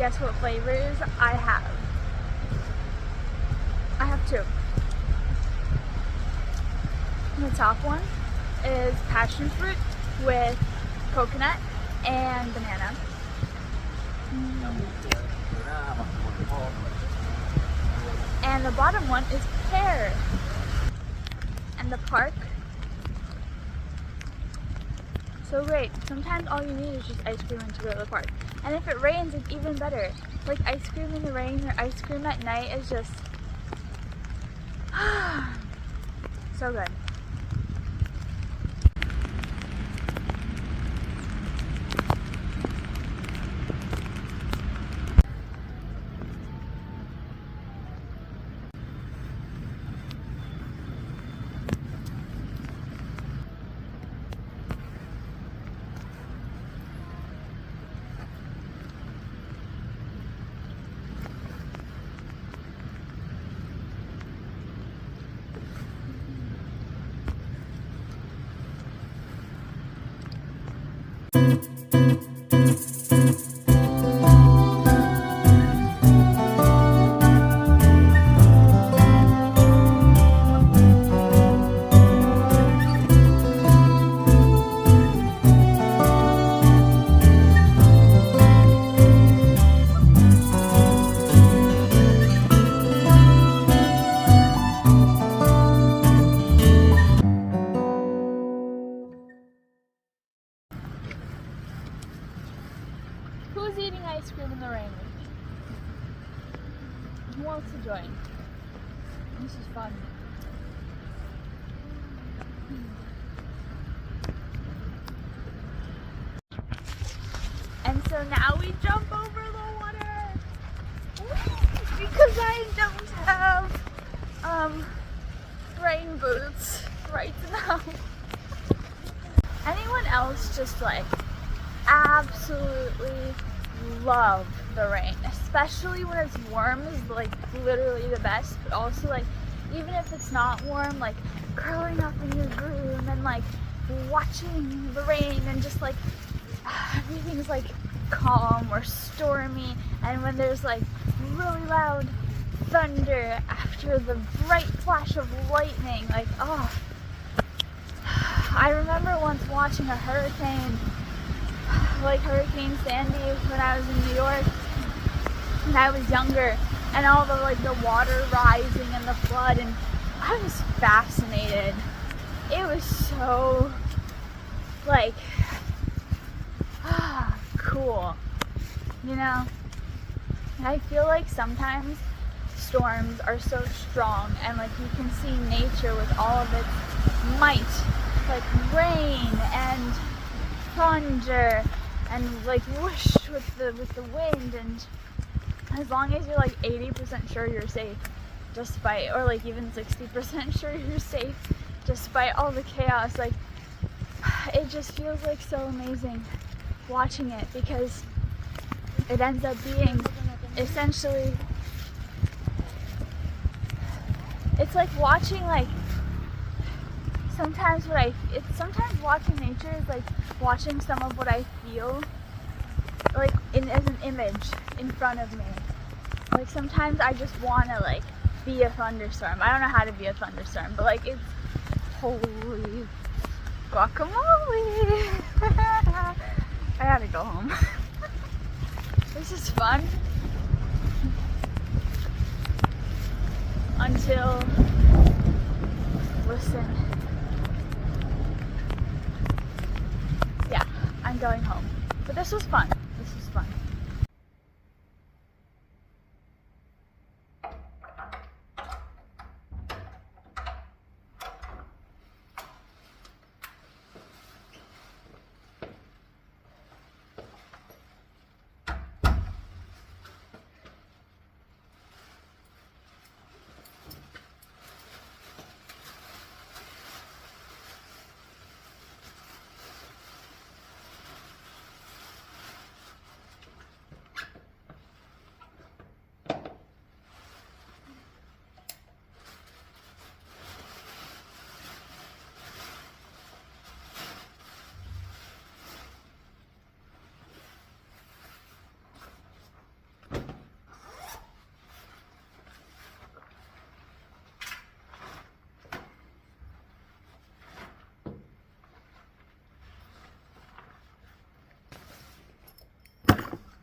guess what flavors I have? I have two. The top one is passion fruit with coconut and banana. And the bottom one is pear. And the park, so great. Sometimes all you need is just ice cream to go to the park. And if it rains, it's even better. Like ice cream in the rain or ice cream at night is just so good. Who's eating ice cream in the rain? Who wants to join? This is fun. And so now we jump over the water because I don't have rain boots right now. Anyone else just like absolutely love the rain, especially when it's warm, is like literally the best. But also like even if it's not warm, like curling up in your room and like watching the rain and just like everything's like calm or stormy, and when there's like really loud thunder after the bright flash of lightning, like oh, I remember once watching a hurricane, like Hurricane Sandy, when I was in New York when I was younger, and all the like the water rising and the flood, and I was fascinated. It was so like cool, you know. And I feel like sometimes storms are so strong, and like you can see nature with all of its might, like rain and thunder and like whoosh with the wind, and as long as you're like 80% sure you're safe despite, or like even 60% sure you're safe despite all the chaos, like it just feels like so amazing watching it, because it ends up being essentially, it's like watching like sometimes watching nature is like watching some of what I feel like as an image in front of me. Like sometimes I just want to like be a thunderstorm. I don't know how to be a thunderstorm, but like it's holy guacamole. I gotta go home. This is fun until, listen, yeah, I'm going home, but this was fun.